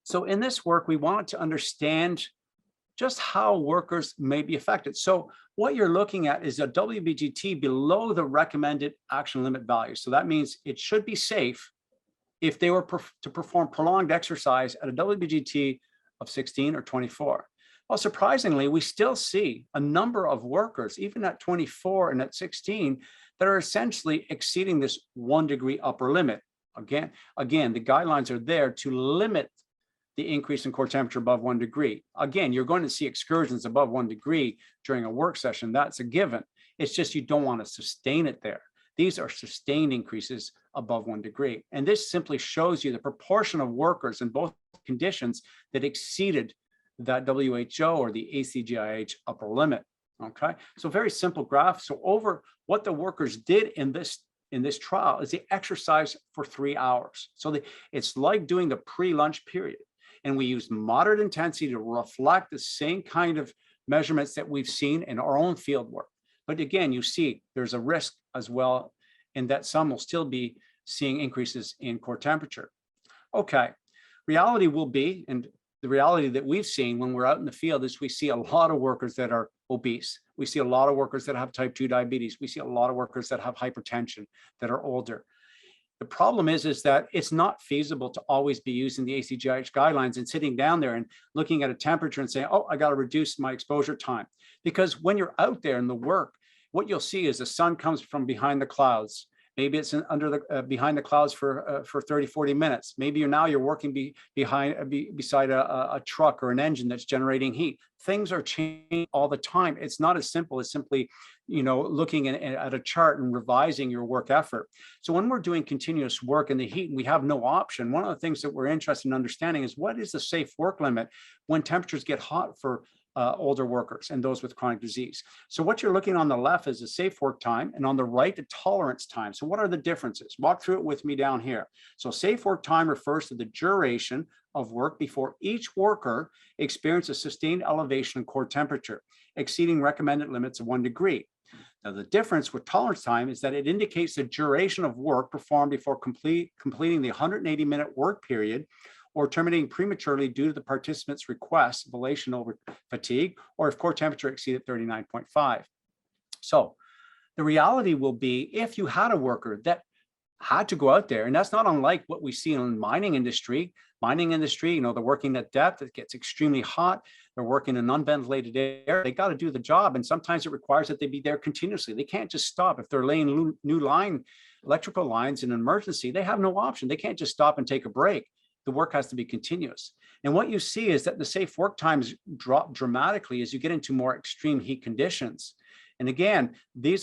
So in this work, we wanted to understand just how workers may be affected. So what you're looking at is a WBGT below the recommended action limit value. So that means it should be safe if they were to perform prolonged exercise at a WBGT of 16 or 24. Well, surprisingly, we still see a number of workers, even at 24 and at 16, that are essentially exceeding this 1 degree upper limit. Again, the guidelines are there to limit the increase in core temperature above 1 degree. Again, you're going to see excursions above 1 degree during a work session. That's a given. It's just you don't want to sustain it there. These are sustained increases above 1 degree. And this simply shows you the proportion of workers in both conditions that exceeded that WHO or the ACGIH upper limit. Okay, so very simple graph. So over what the workers did in this trial is they exercised for 3 hours. So it's like doing the pre-lunch period. And we used moderate intensity to reflect the same kind of measurements that we've seen in our own field work. But again, you see there's a risk as well in that some will still be seeing increases in core temperature. Okay, reality will be, and the reality that we've seen when we're out in the field is we see a lot of workers that are obese. We see a lot of workers that have type 2 diabetes. We see a lot of workers that have hypertension, that are older. The problem is that it's not feasible to always be using the ACGIH guidelines and sitting down there and looking at a temperature and saying, oh, I got to reduce my exposure time. Because when you're out there in the work, what you'll see is the sun comes from behind the clouds. Maybe it's behind the clouds for 30, 40 minutes. Maybe you're working beside a truck or an engine that's generating heat. Things are changing all the time. It's not as simple as simply, looking at a chart and revising your work effort. So when we're doing continuous work in the heat and we have no option, one of the things that we're interested in understanding is what is the safe work limit when temperatures get hot for older workers and those with chronic disease. So what you're looking on the left is the safe work time, and on the right, the tolerance time. So what are the differences? Walk through it with me down here. So safe work time refers to the duration of work before each worker experiences a sustained elevation in core temperature, exceeding recommended limits of 1 degree. Now, the difference with tolerance time is that it indicates the duration of work performed before completing the 180-minute work period or terminating prematurely due to the participant's request of elation over fatigue, or if core temperature exceeded 39.5. So the reality will be if you had a worker that had to go out there, and that's not unlike what we see in the mining industry. They're working at depth, it gets extremely hot, they're working in unventilated air, they got to do the job, and sometimes it requires that they be there continuously. They can't just stop. If they're laying new electrical lines in an emergency, they have no option. They can't just stop and take a break. The work has to be continuous. And what you see is that the safe work times drop dramatically as you get into more extreme heat conditions. And again, the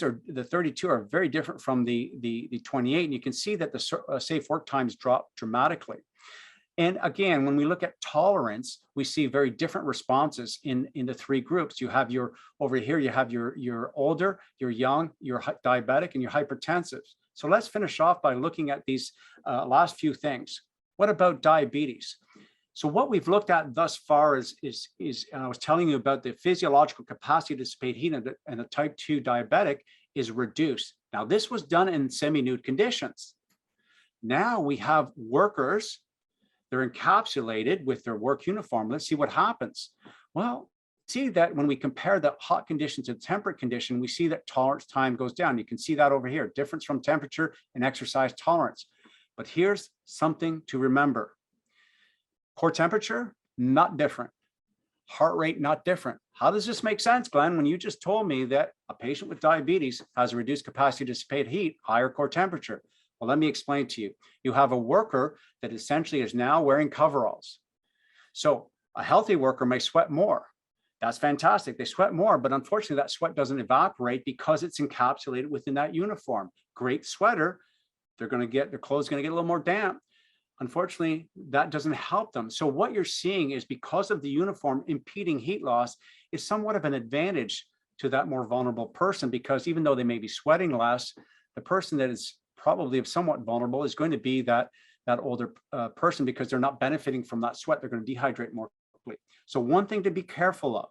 32 are very different from the 28. And you can see that the safe work times drop dramatically. And again, when we look at tolerance, we see very different responses in the 3 groups. You have over here, you have your older, your young, your diabetic, and your hypertensive. So let's finish off by looking at these last few things. What about diabetes? So what we've looked at thus far is I was telling you about the physiological capacity to dissipate heat, and a type 2 diabetic is reduced. Now, this was done in semi-nude conditions. Now we have workers, they're encapsulated with their work uniform. Let's see what happens. Well, see that when we compare the hot condition to the temperate condition, we see that tolerance time goes down. You can see that over here, difference from temperature and exercise tolerance. But here's something to remember. Core temperature, not different. Heart rate, not different. How does this make sense, Glenn, when you just told me that a patient with diabetes has a reduced capacity to dissipate heat, higher core temperature? Well, let me explain to you. You have a worker that essentially is now wearing coveralls. So a healthy worker may sweat more. That's fantastic. They sweat more, but unfortunately that sweat doesn't evaporate because it's encapsulated within that uniform. Great sweater, their clothes are going to get a little more damp. Unfortunately, that doesn't help them. So what you're seeing is because of the uniform impeding heat loss is somewhat of an advantage to that more vulnerable person, because even though they may be sweating less, the person that is probably somewhat vulnerable is going to be that older person, because they're not benefiting from that sweat. They're going to dehydrate more quickly. So one thing to be careful of,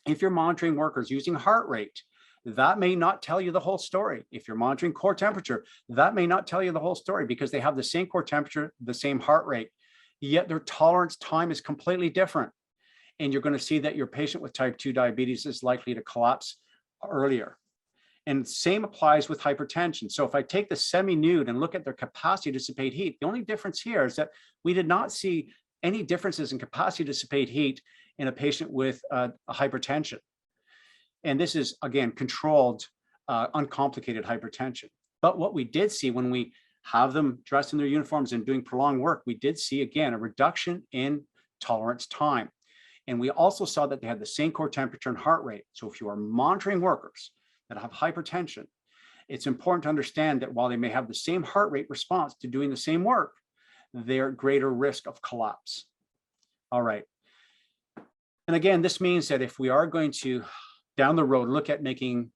if you're monitoring workers using heart rate, that may not tell you the whole story. If you're monitoring core temperature, that may not tell you the whole story, because they have the same core temperature, the same heart rate, yet their tolerance time is completely different. and you're going to see that your patient with type 2 diabetes is likely to collapse earlier. And same applies with hypertension. So if I take the semi-nude and look at their capacity to dissipate heat, the only difference here is that we did not see any differences in capacity to dissipate heat in a patient with a hypertension. And this is, again, controlled, uncomplicated hypertension. But what we did see when we have them dressed in their uniforms and doing prolonged work, we did see, again, a reduction in tolerance time. And we also saw that they had the same core temperature and heart rate. So if you are monitoring workers that have hypertension, it's important to understand that while they may have the same heart rate response to doing the same work, they're at greater risk of collapse. All right. And again, this means that if we are going to, down the road, look at making,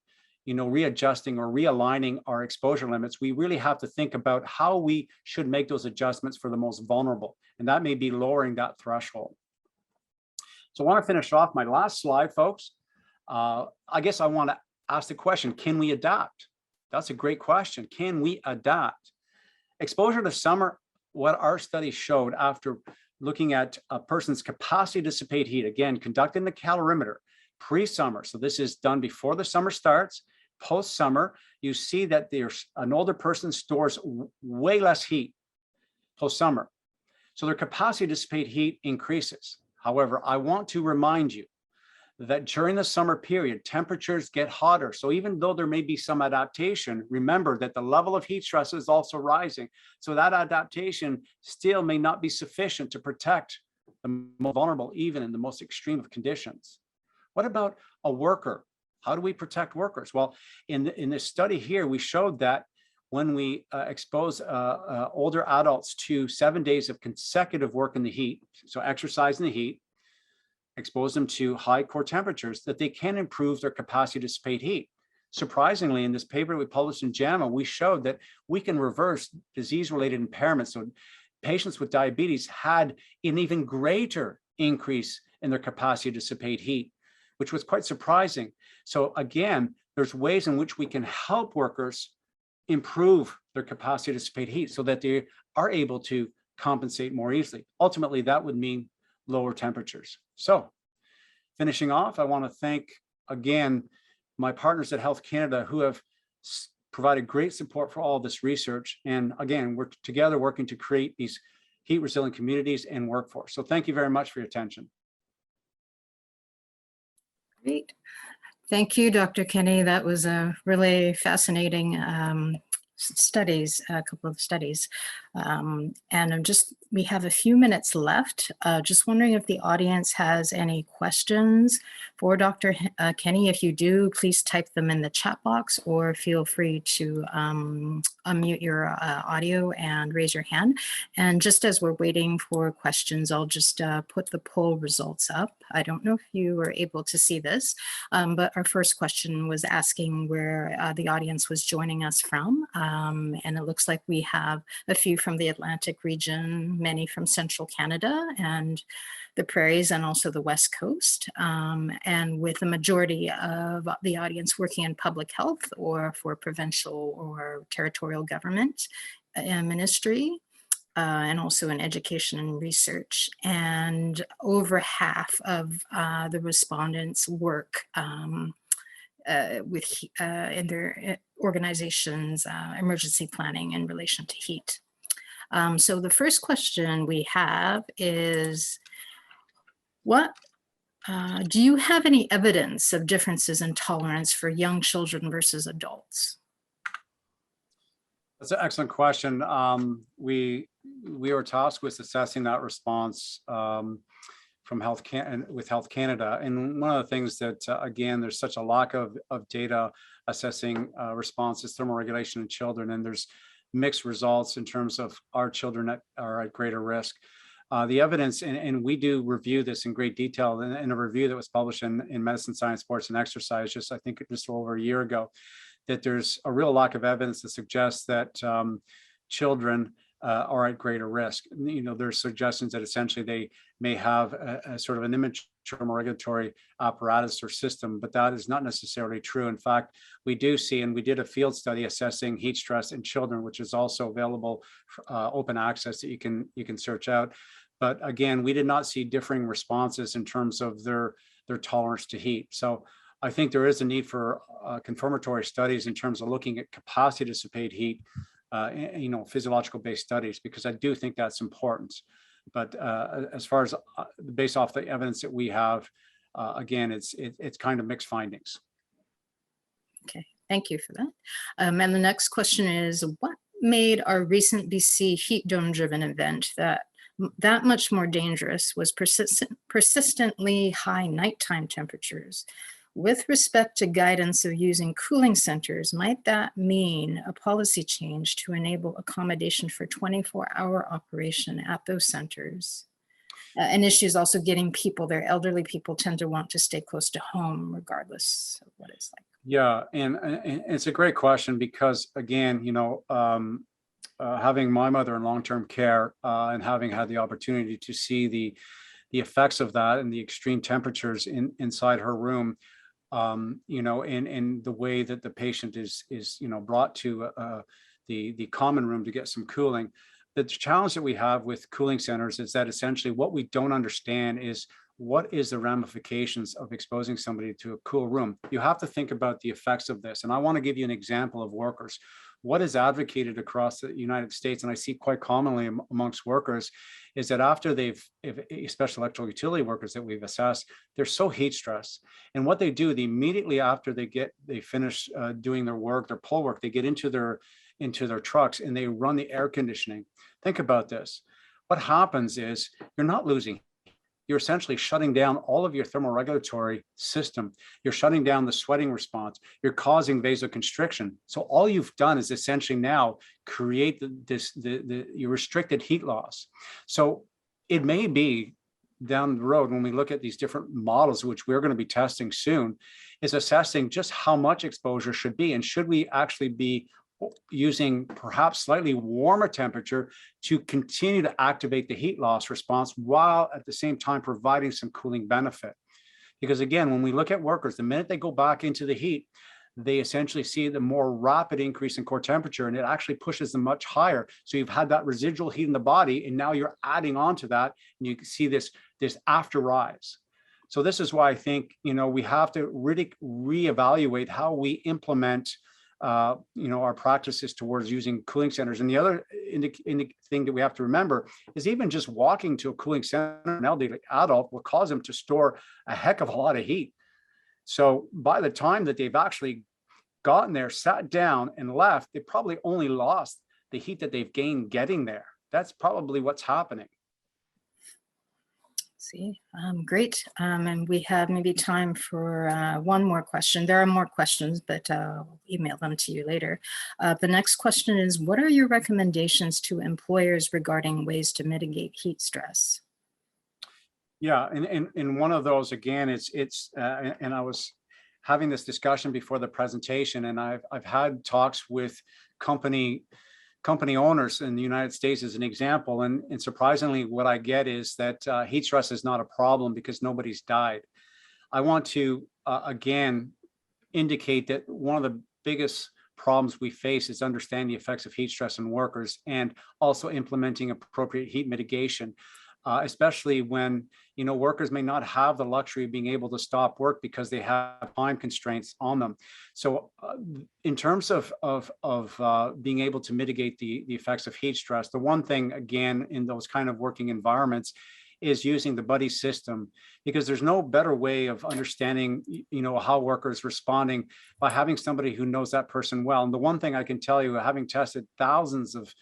readjusting or realigning our exposure limits, we really have to think about how we should make those adjustments for the most vulnerable. And that may be lowering that threshold. So I want to finish off my last slide, folks. I guess I want to ask the question, can we adapt? That's a great question. Can we adapt? Exposure to summer, what our study showed after looking at a person's capacity to dissipate heat, again, conducting the calorimeter pre-summer. So this is done before the summer starts. Post-summer, you see that there's an older person stores way less heat post-summer. So their capacity to dissipate heat increases. However, I want to remind you that during the summer period, temperatures get hotter. So even though there may be some adaptation, remember that the level of heat stress is also rising. So that adaptation still may not be sufficient to protect the most vulnerable, even in the most extreme of conditions. What about a worker? How do we protect workers? Well, in this study here, we showed that when we expose older adults to 7 days of consecutive work in the heat, so exercise in the heat, expose them to high core temperatures, that they can improve their capacity to dissipate heat. Surprisingly, in this paper we published in JAMA, we showed that we can reverse disease-related impairments. So patients with diabetes had an even greater increase in their capacity to dissipate heat, which was quite surprising. So again, there's ways in which we can help workers improve their capacity to dissipate heat so that they are able to compensate more easily. Ultimately, that would mean lower temperatures. So finishing off, I want to thank again my partners at Health Canada who have provided great support for all of this research. And again, we're together working to create these heat resilient communities and workforce. So thank you very much for your attention. Great. Thank you, Dr. Kenny. That was a really fascinating studies, a couple of studies. We have a few minutes left. Just wondering if the audience has any questions for Dr. Kenny. If you do, please type them in the chat box or feel free to unmute your audio and raise your hand. And just as we're waiting for questions, I'll just put the poll results up. I don't know if you were able to see this, but our first question was asking where the audience was joining us from. And it looks like we have a few from the Atlantic region, many from central Canada and the prairies and also the West Coast. And with the majority of the audience working in public health or for provincial or territorial government ministry. And also in education and research. And over half of the respondents work in their organizations, emergency planning in relation to heat. So the first question we have is, do you have any evidence of differences in tolerance for young children versus adults? That's an excellent question. We were tasked with assessing that response from Health Canada. And one of the things that, again, there's such a lack of data assessing responses, thermoregulation in children, and there's mixed results in terms of our children that are at greater risk. The evidence, and we do review this in great detail in a review that was published in Medicine, Science, Sports, and Exercise, I think just over a year ago, that there's a real lack of evidence that suggests that children are at greater risk. There's suggestions that essentially they may have a sort of an immature regulatory apparatus or system, but that is not necessarily true. In fact, we do see, and we did a field study assessing heat stress in children, which is also available, open access that you can search out. But again, we did not see differing responses in terms of their tolerance to heat. So I think there is a need for confirmatory studies in terms of looking at capacity to dissipate heat, physiological based studies, because I do think that's important. But as far as based off the evidence that we have, again, it's kind of mixed findings. Okay, thank you for that. And the next question is, what made our recent BC heat dome driven event that much more dangerous was persistently high nighttime temperatures? With respect to guidance of using cooling centers, might that mean a policy change to enable accommodation for 24-hour operation at those centers? An issue is also getting people there. Elderly people tend to want to stay close to home regardless of what it's like. Yeah, and it's a great question because, again, having my mother in long-term care and having had the opportunity to see the effects of that and the extreme temperatures inside her room, in the way that the patient is brought to the common room to get some cooling. The challenge that we have with cooling centers is that essentially what we don't understand is what is the ramifications of exposing somebody to a cool room. You have to think about the effects of this. And I want to give you an example of workers. What is advocated across the United States, and I see quite commonly amongst workers, is that after especially electrical utility workers that we've assessed, they're so heat stressed. And what they do, immediately after they finish doing their work, their pull work, they get into their trucks and they run the air conditioning. Think about this. What happens is you're not losing. You're essentially shutting down all of your thermoregulatory system. You're shutting down the sweating response. You're causing vasoconstriction. So all you've done is essentially now create your restricted heat loss. So it may be down the road when we look at these different models, which we're going to be testing soon, is assessing just how much exposure should be, and should we actually be using perhaps slightly warmer temperature to continue to activate the heat loss response while at the same time providing some cooling benefit. Because again, when we look at workers, the minute they go back into the heat, they essentially see the more rapid increase in core temperature, and it actually pushes them much higher. So you've had that residual heat in the body, and now you're adding on to that, and you can see this after rise. So this is why I think we have to really reevaluate how we implement our practices towards using cooling centers. And the other thing that we have to remember is even just walking to a cooling center, an elderly adult, will cause them to store a heck of a lot of heat. So by the time that they've actually gotten there, sat down and left, they probably only lost the heat that they've gained getting there. That's probably what's happening. See, great. And we have maybe time for one more question. There are more questions, but I'll email them to you later. The next question is, what are your recommendations to employers regarding ways to mitigate heat stress? Yeah, and one of those, again, and I was having this discussion before the presentation, and I've had talks with company owners in the United States as an example. And surprisingly, what I get is that heat stress is not a problem because nobody's died. I want to, again, indicate that one of the biggest problems we face is understanding the effects of heat stress in workers and also implementing appropriate heat mitigation. Especially when workers may not have the luxury of being able to stop work because they have time constraints on them. So in terms of being able to mitigate the effects of heat stress, the one thing, again, in those kind of working environments is using the buddy system, because there's no better way of understanding how workers responding by having somebody who knows that person well. And the one thing I can tell you, having tested thousands of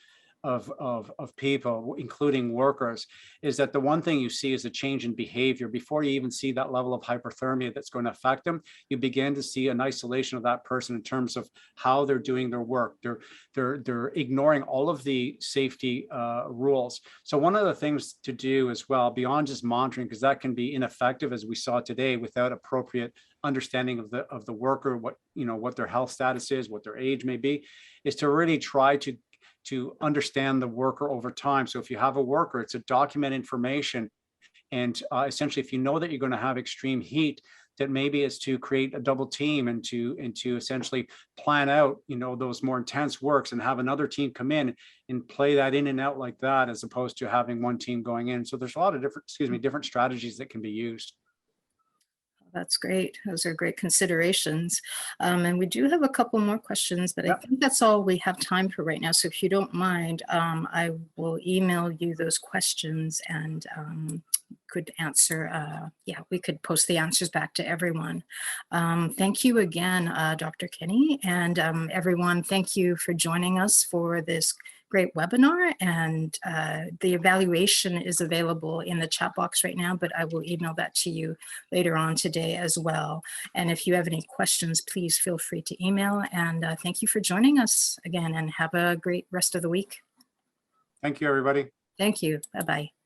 people, including workers, is that the one thing you see is a change in behavior. Before you even see that level of hyperthermia that's going to affect them, you begin to see an isolation of that person in terms of how they're doing their work. They're ignoring all of the safety rules. So one of the things to do as well, beyond just monitoring, because that can be ineffective, as we saw today, without appropriate understanding of the worker, what their health status is, what their age may be, is to really try to understand the worker over time. So if you have a worker, it's a document information. And essentially, if you know that you're going to have extreme heat, that maybe it's to create a double team and to essentially plan out, those more intense works and have another team come in and play that in and out like that, as opposed to having one team going in. So there's a lot of different strategies that can be used. That's great. Those are great considerations. And we do have a couple more questions, but I think that's all we have time for right now. So if you don't mind, I will email you those questions and could answer, we could post the answers back to everyone. Thank you again, Dr. Kenny, and everyone, thank you for joining us for this great webinar, and the evaluation is available in the chat box right now, but I will email that to you later on today as well. And if you have any questions, please feel free to email, and thank you for joining us again, and have a great rest of the week. Thank you, everybody. Thank you. Bye-bye.